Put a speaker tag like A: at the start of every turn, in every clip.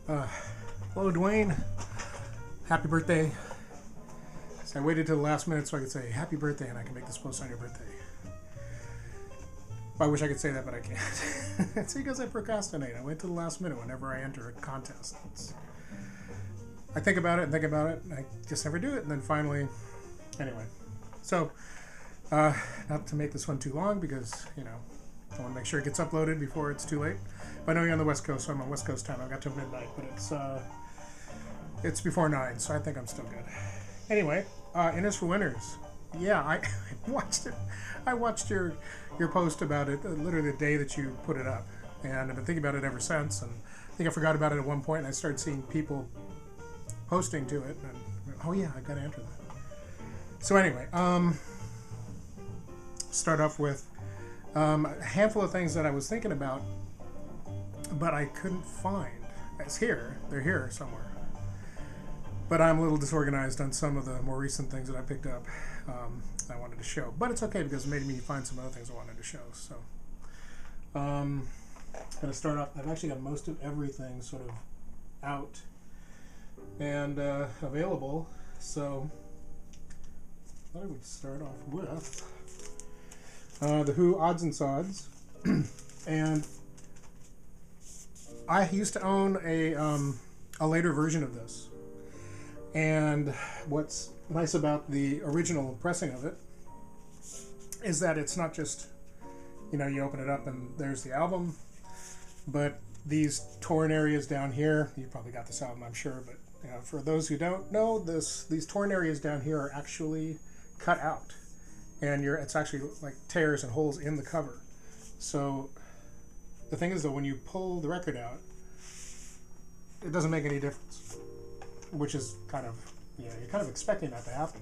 A: Uh, Hello, Duane. Happy birthday. So I waited till the last minute so I could say happy birthday and I can make this post on your birthday. I wish I could say that, but I can't. It's because I procrastinate. I wait till the last minute whenever I enter a contest. I think about it and think about it, and I just never do it, and then finally, anyway. So, not to make this one too long because, you know, I want to make sure it gets uploaded before it's too late. But I know you're on the West Coast, so I'm on West Coast time. I've got till midnight, but it's before 9, so I think I'm still good. Anyway, INNERS for Winners. Yeah, I watched it. I watched your post about it literally the day that you put it up, and I've been thinking about it ever since. And I think I forgot about it at one point, and I started seeing people posting to it, and oh yeah, I got to enter that. So anyway, start off with a handful of things that I was thinking about, but I couldn't find. It's here. They're here somewhere. But I'm a little disorganized on some of the more recent things that I picked up I wanted to show. But it's okay because it made me find some other things I wanted to show. So I'm going to start off. I've actually got most of everything sort of out and available. So I thought I would start off with the Who Odds and Sods. And I used to own a later version of this. And what's nice about the original pressing of it is that it's not just, you know, you open it up and there's the album, but these torn areas down here, you probably got this album, I'm sure, but you know, for those who don't know, these torn areas down here are actually cut out, and it's actually like tears and holes in the cover. So the thing is, though, when you pull the record out, it doesn't make any difference. Which is kind of, you know, you're kind of expecting that to happen.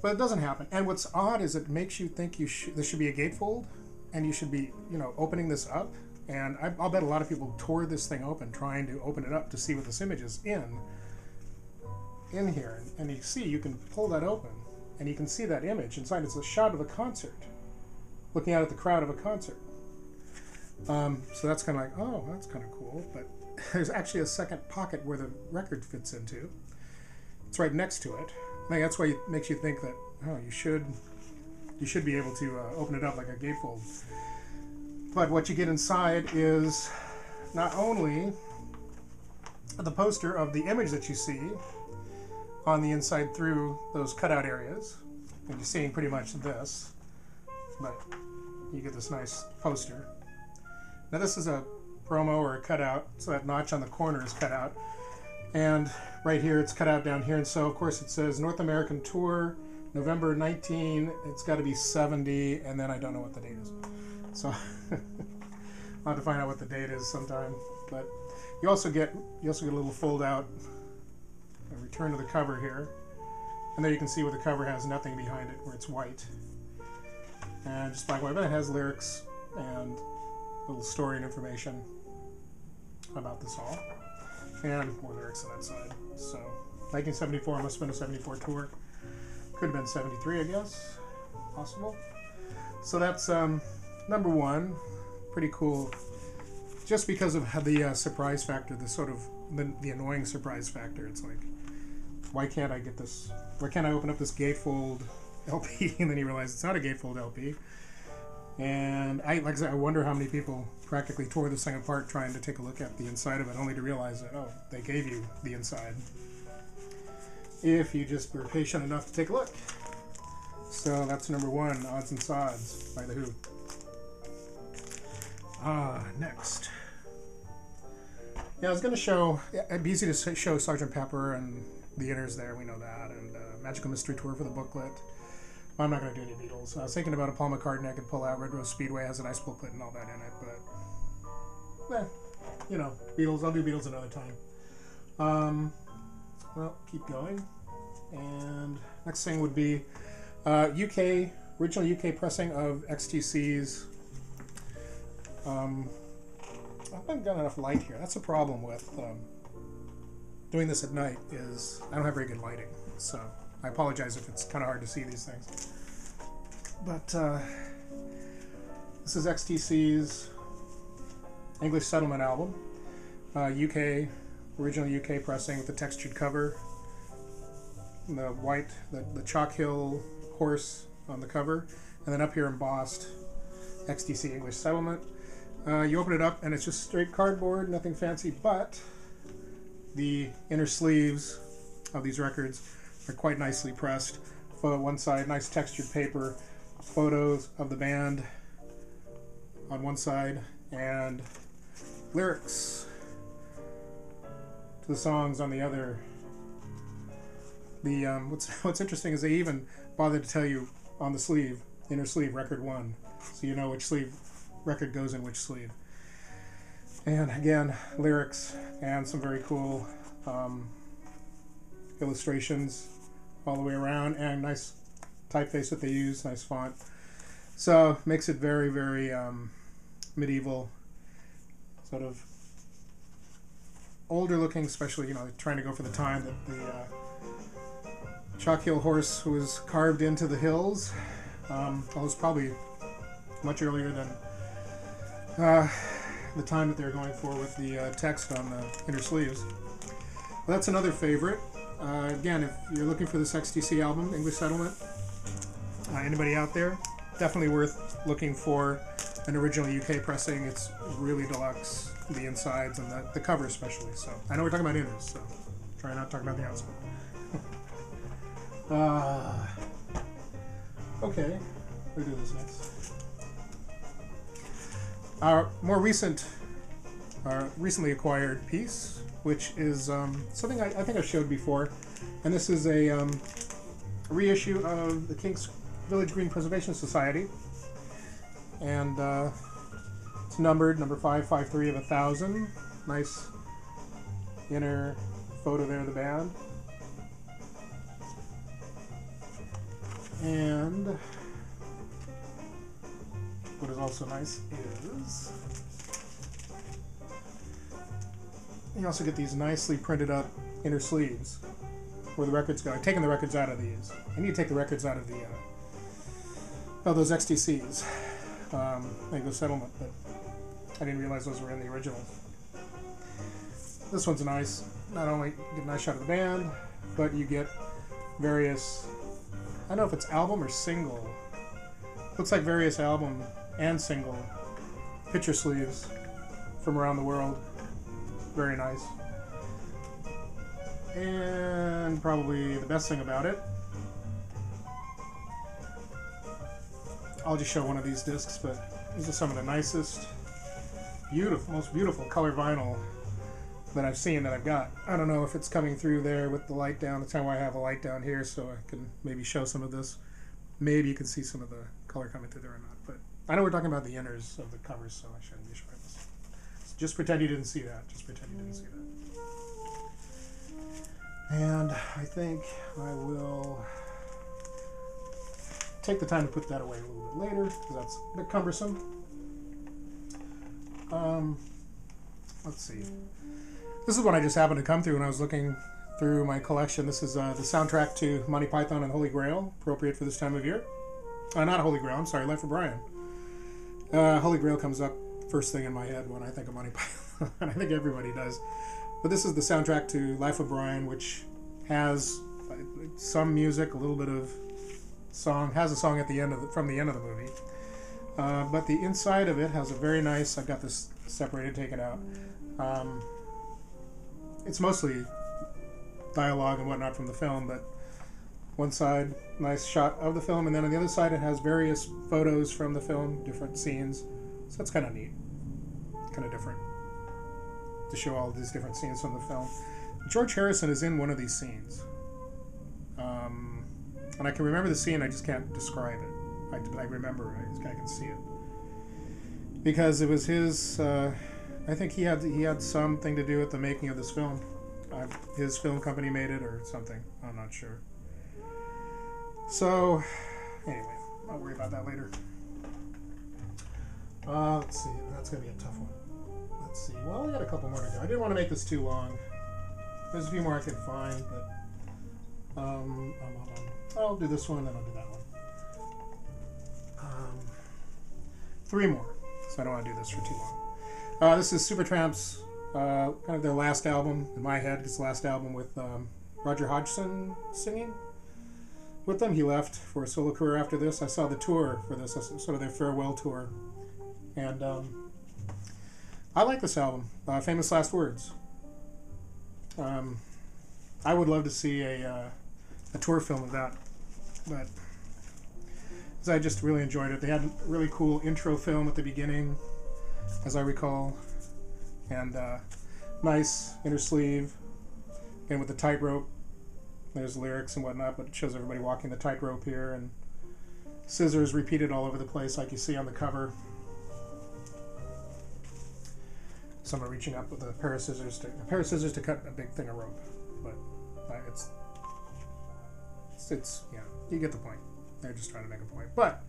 A: But it doesn't happen. And what's odd is it makes you think this should be a gatefold, and you should be, you know, opening this up. And I'll bet a lot of people tore this thing open trying to open it up to see what this image is in here. And you see, you can pull that open, and you can see that image inside. It's a shot of a concert, looking out at the crowd of a concert. So that's kind of like, oh, that's kind of cool. But there's actually a second pocket where the record fits into. It's right next to it. I think that's why it makes you think that, oh, you should be able to open it up like a gatefold. But what you get inside is not only the poster of the image that you see on the inside through those cutout areas, and you're seeing pretty much this, but you get this nice poster. Now this is a promo or a cutout, so that notch on the corner is cut out, and right here it's cut out down here, and so of course it says North American Tour November 19. It's got to be 70, and then I don't know what the date is, so I'll have to find out what the date is sometime. But you also get a little fold out, a return to the cover here, and there you can see where the cover has nothing behind it, where it's white and just black and white, but it has lyrics and little story and information about this all, and more lyrics on that side. So 1974 must have been a 74 tour. Could have been 73, I guess. Possible. So that's number one. Pretty cool. Just because of the surprise factor, the sort of the annoying surprise factor. It's like, why can't I get this? Why can't I open up this gatefold LP? And then you realize it's not a gatefold LP. And like I said, I wonder how many people practically tore this thing apart trying to take a look at the inside of it, only to realize that, oh, they gave you the inside if you just were patient enough to take a look. So that's number one, Odds and Sods by The Who. Next. Yeah, I was going to show, it'd be easy to show Sgt. Pepper and the INNERS there, we know that, and Magical Mystery Tour for the booklet. I'm not going to do any Beatles. I was thinking about a Paul McCartney I could pull out. Red Rose Speedway has a nice booklet and all that in it, but you know, Beatles. I'll do Beatles another time. Well, keep going. And next thing would be original UK pressing of XTC's. I haven't got enough light here. That's a problem with doing this at night. Is I don't have very good lighting, so I apologize if it's kind of hard to see these things. But this is XTC's English Settlement album, UK original UK pressing with the textured cover. The white, the Chalk Hill horse on the cover, and then up here embossed XTC English Settlement. You open it up and it's just straight cardboard, nothing fancy, but the inner sleeves of these records are quite nicely pressed. One side, nice textured paper, photos of the band on one side, and lyrics to the songs on the other. The what's interesting is they even bothered to tell you on the sleeve, inner sleeve, record 1, so you know which sleeve record goes in which sleeve. And again, lyrics and some very cool illustrations all the way around, and nice typeface that they use, nice font. So makes it very, very medieval, sort of older looking, especially, you know, trying to go for the time that the Chalk Hill horse was carved into the hills. It was probably much earlier than the time that they were going for with the text on the inner sleeves. Well, that's another favorite. Again, if you're looking for this XTC album, English Settlement, anybody out there, definitely worth looking for an original UK pressing. It's really deluxe, the insides and the cover especially. So I know we're talking about inners, so try not to talk about the outside. Okay, we'll do this next. Our more recently acquired piece, which is something I think I've showed before, and this is a reissue of the King's Village Green Preservation Society, and it's numbered number 553 of 1,000. Nice inner photo there of the band, and what is also nice is you also get these nicely printed up inner sleeves where the records go. I've taken the records out of these. I need to take the records out of the those XTCs, like the Settlement, but I didn't realize those were in the originals. This one's nice. Not only get a nice shot of the band, but you get various, I don't know if it's album or single. Looks like various album and single picture sleeves from around the world. Very nice. And probably the best thing about it, I'll just show one of these discs, but these are some of the nicest, beautiful, most beautiful color vinyl that I've seen, that I've got. I don't know if it's coming through there with the light down. That's why I have a light down here, so I can maybe show some of this. Maybe you can see some of the color coming through there or not. But I know we're talking about the inners of the covers, so I shouldn't be showing this. So just pretend you didn't see that. Just pretend you didn't see that. And I think I will take the time to put that away a little bit later, because that's a bit cumbersome. Let's see. This is one I just happened to come through when I was looking through my collection. This is the soundtrack to Monty Python and Holy Grail, appropriate for this time of year. Not Holy Grail, I'm sorry, Life of Brian. Holy Grail comes up first thing in my head when I think of Monty Python, and I think everybody does. But this is the soundtrack to Life of Brian, which has some music, a little bit of song, has a song at the end of from the end of the movie. But the inside of it has a very nice, I've got this separated, taken out. It's mostly dialogue and whatnot from the film, but one side, nice shot of the film, and then on the other side it has various photos from the film, different scenes. So that's kind of neat, kind of different, to show all of these different scenes from the film. George Harrison is in one of these scenes. And I can remember the scene, I just can't describe it. I remember, I can see it. Because it was his, I think he had something to do with the making of this film. His film company made it or something, I'm not sure. So, anyway, I'll worry about that later. Let's see, that's going to be a tough one. Let's see, well, I got a couple more to go. I didn't want to make this too long. There's a few more I could find, but I'll do this one, then I'll do that one. 3 more, so I don't want to do this for too long. This is Supertramp's kind of their last album, in my head, it's the last album with Roger Hodgson singing with them. He left for a solo career after this. I saw the tour for this, sort of their farewell tour. And I like this album, Famous Last Words. I would love to see a tour film of that, but I just really enjoyed it. They had a really cool intro film at the beginning, as I recall, and nice inner sleeve, again with the tightrope. There's lyrics and whatnot, but it shows everybody walking the tightrope here, and scissors repeated all over the place like you see on the cover. Someone reaching up with a pair of scissors to cut a big thing of rope, but it's yeah, you get the point. They're just trying to make a point. But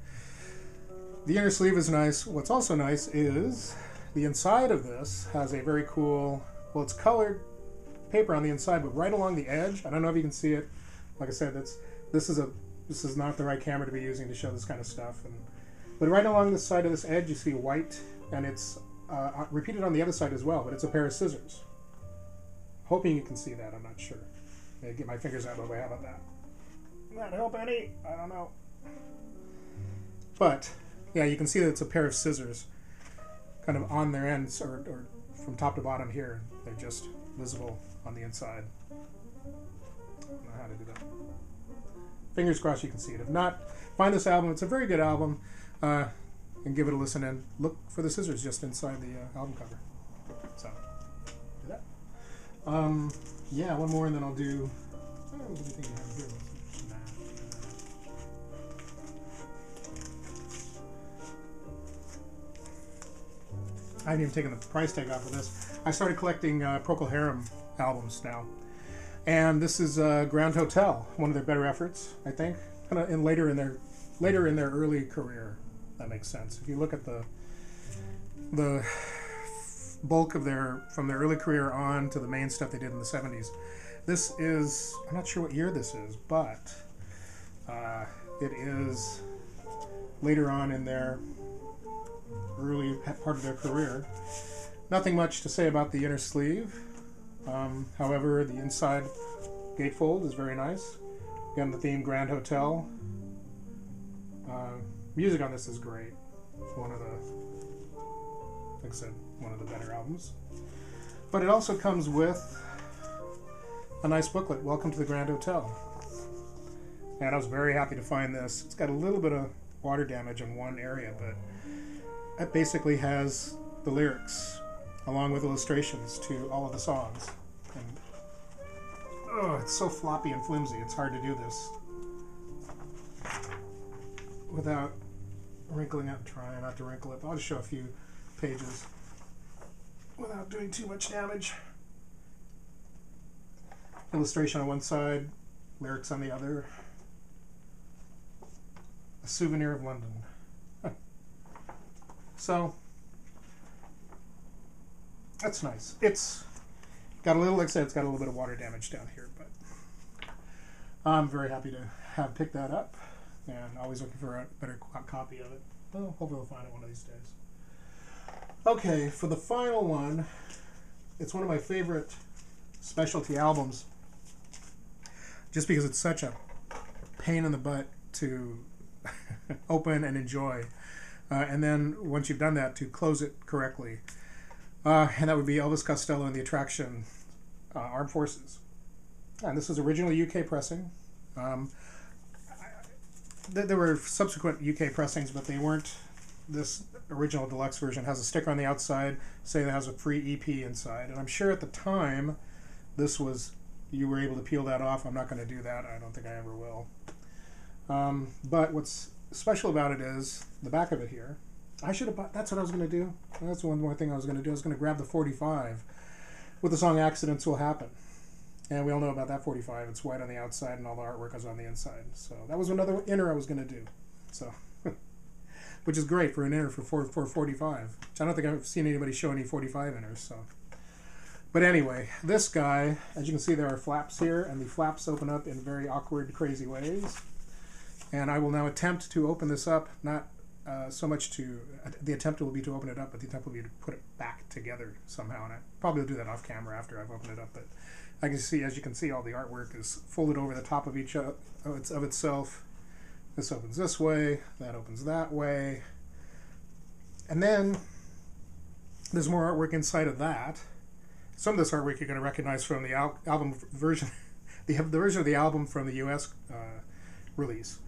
A: the inner sleeve is nice. What's also nice is the inside of this has a very cool, well, it's colored paper on the inside, but right along the edge, I don't know if you can see it. Like I said, this is not the right camera to be using to show this kind of stuff. But right along the side of this edge, you see white, and it's repeated on the other side as well, but it's a pair of scissors. Hoping you can see that, I'm not sure. Maybe get my fingers out of the way. How about that? That help any? I don't know. But yeah, you can see that it's a pair of scissors, kind of on their ends, or from top to bottom here. They're just visible on the inside. I don't know how to do that. Fingers crossed you can see it. If not, find this album. It's a very good album, and give it a listen. And look for the scissors just inside the album cover. So do that. Yeah, one more, and then I'll do. What do you think you have here? I haven't even taken the price tag off of this. I started collecting Procol Harum albums now, and this is Grand Hotel, one of their better efforts, I think. Kind of later in their early career. That makes sense. If you look at the bulk of from their early career on to the main stuff they did in the 70s. This is, I'm not sure what year this is, but it is later on in their early part of their career. Nothing much to say about the inner sleeve. However, the inside gatefold is very nice. Again, the theme Grand Hotel. Music on this is great. One of the, like I said, one of the better albums. But it also comes with a nice booklet, Welcome to the Grand Hotel. And I was very happy to find this. It's got a little bit of water damage in one area, but it basically has the lyrics along with illustrations to all of the songs. And oh, it's so floppy and flimsy. It's hard to do this without wrinkling it. Try not to wrinkle it. I'll just show a few pages without doing too much damage. Illustration on one side, lyrics on the other. A souvenir of London. So that's nice. It's got a little, like I said, it's got a little bit of water damage down here, but I'm very happy to have picked that up, and always looking for a better copy of it. Well, hopefully we'll find it one of these days. Okay, for the final one, it's one of my favorite specialty albums, just because it's such a pain in the butt to open and enjoy. And then once you've done that, to close it correctly. And that would be Elvis Costello and the Attraction Armed Forces. And this was originally UK pressing. There were subsequent UK pressings, but they weren't. This original deluxe version has a sticker on the outside saying it has a free EP inside. And I'm sure at the time this was, you were able to peel that off. I'm not going to do that. I don't think I ever will. But what's special about it is the back of it here. I should have bought, that's what I was going to do. That's one more thing I was going to do. I was going to grab the 45 with the song Accidents Will Happen. And we all know about that 45. It's white on the outside and all the artwork is on the inside. So that was another inner I was going to do. So, which is great for an inner for 45. Which I don't think I've seen anybody show any 45 inners. So, but anyway, this guy, as you can see, there are flaps here, and the flaps open up in very awkward, crazy ways. And I will now attempt to open this up, not so much to the attempt will be to open it up, but the attempt will be to put it back together somehow. And I probably will do that off camera after I've opened it up. But I can see, as you can see, all the artwork is folded over the top of each of itself. This opens this way, that opens that way, and then there's more artwork inside of that. Some of this artwork you're going to recognize from the album version, the version of the album from the U.S. Release.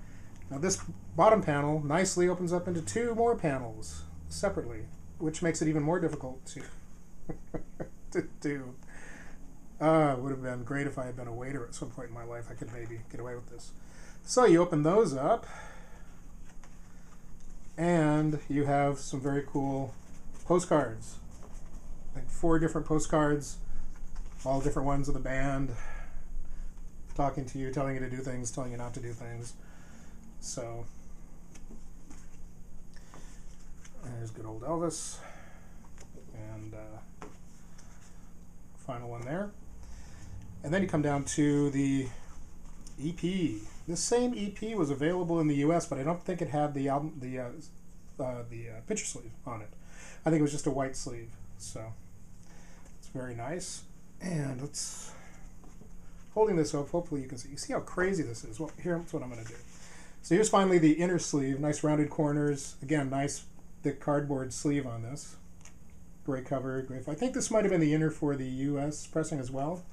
A: Now this bottom panel nicely opens up into two more panels separately, which makes it even more difficult to to do. It would have been great if I had been a waiter at some point in my life. I could maybe get away with this. So you open those up, and you have some very cool postcards. Like 4 different postcards, all different ones of the band, talking to you, telling you to do things, telling you not to do things. So, there's good old Elvis, and final one there. And then you come down to the EP. This same EP was available in the U.S., but I don't think it had the album, the picture sleeve on it. I think it was just a white sleeve. So it's very nice. And let's holding this up. Hopefully you can see. You see how crazy this is. Well, here's what I'm going to do. So here's finally the inner sleeve. Nice rounded corners. Again, nice thick cardboard sleeve on this. Gray cover, gray. I think this might have been the inner for the U.S. pressing as well.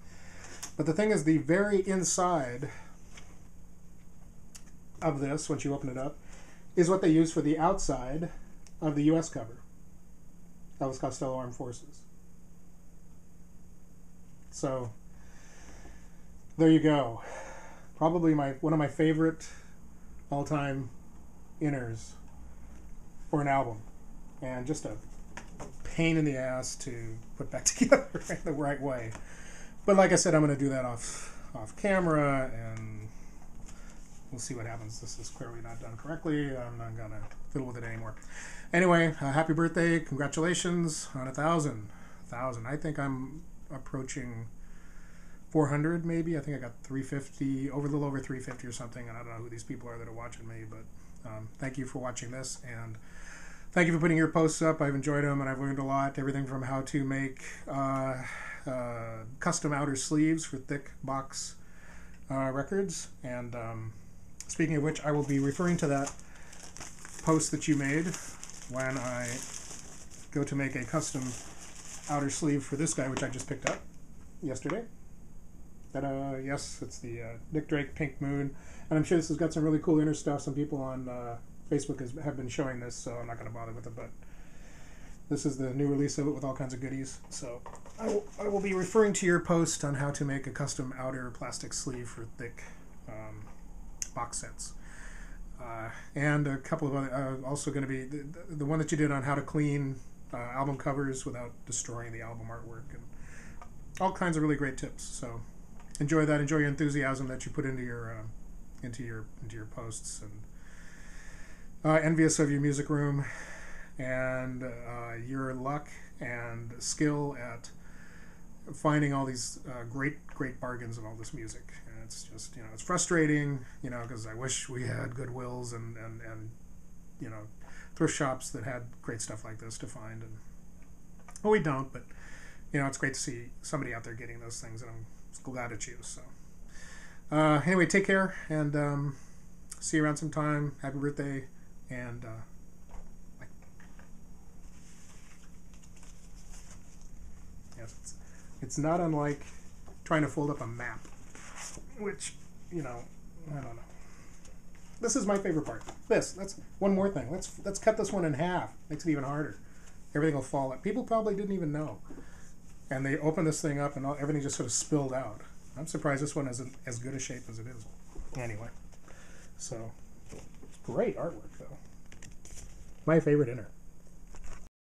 A: But the thing is, the very inside of this, once you open it up, is what they use for the outside of the U.S. cover. Elvis Costello Armed Forces. So, there you go. Probably one of my favorite all-time inners for an album. And just a pain in the ass to put back together in the right way. But like I said, I'm going to do that off camera, and we'll see what happens. This is clearly not done correctly. I'm not going to fiddle with it anymore. Anyway, happy birthday. Congratulations on 1,000. I think I'm approaching 400 maybe. I think I got 350, a little over 350 or something, and I don't know who these people are that are watching me, but thank you for watching this, and thank you for putting your posts up. I've enjoyed them, and I've learned a lot. Everything from how to make custom outer sleeves for thick box records. And speaking of which, I will be referring to that post that you made when I go to make a custom outer sleeve for this guy, which I just picked up yesterday. Yes, it's the Nick Drake Pink Moon, and I'm sure this has got some really cool inner stuff. Some people on Facebook have been showing this, so I'm not going to bother with it, but this is the new release of it with all kinds of goodies. So I will be referring to your post on how to make a custom outer plastic sleeve for thick box sets. And a couple of other, also going to be the one that you did on how to clean album covers without destroying the album artwork, and all kinds of really great tips. So enjoy that. Enjoy your enthusiasm that you put into your posts, and envious of your music room and your luck and skill at finding all these great bargains and all this music. And it's just, it's frustrating, because I wish we had Goodwills and thrift shops that had great stuff like this to find. And well, we don't, but it's great to see somebody out there getting those things, and I'm glad it's you. So anyway, take care, and see you around sometime. Happy birthday, and bye. Yes, it's not unlike trying to fold up a map, which, I don't know. This is my favorite part. That's one more thing. Let's cut this one in half. Makes it even harder. Everything will fall out. People probably didn't even know. And they opened this thing up, and everything just sort of spilled out. I'm surprised this one isn't as good a shape as it is. Anyway, so great artwork, though. My favorite inner.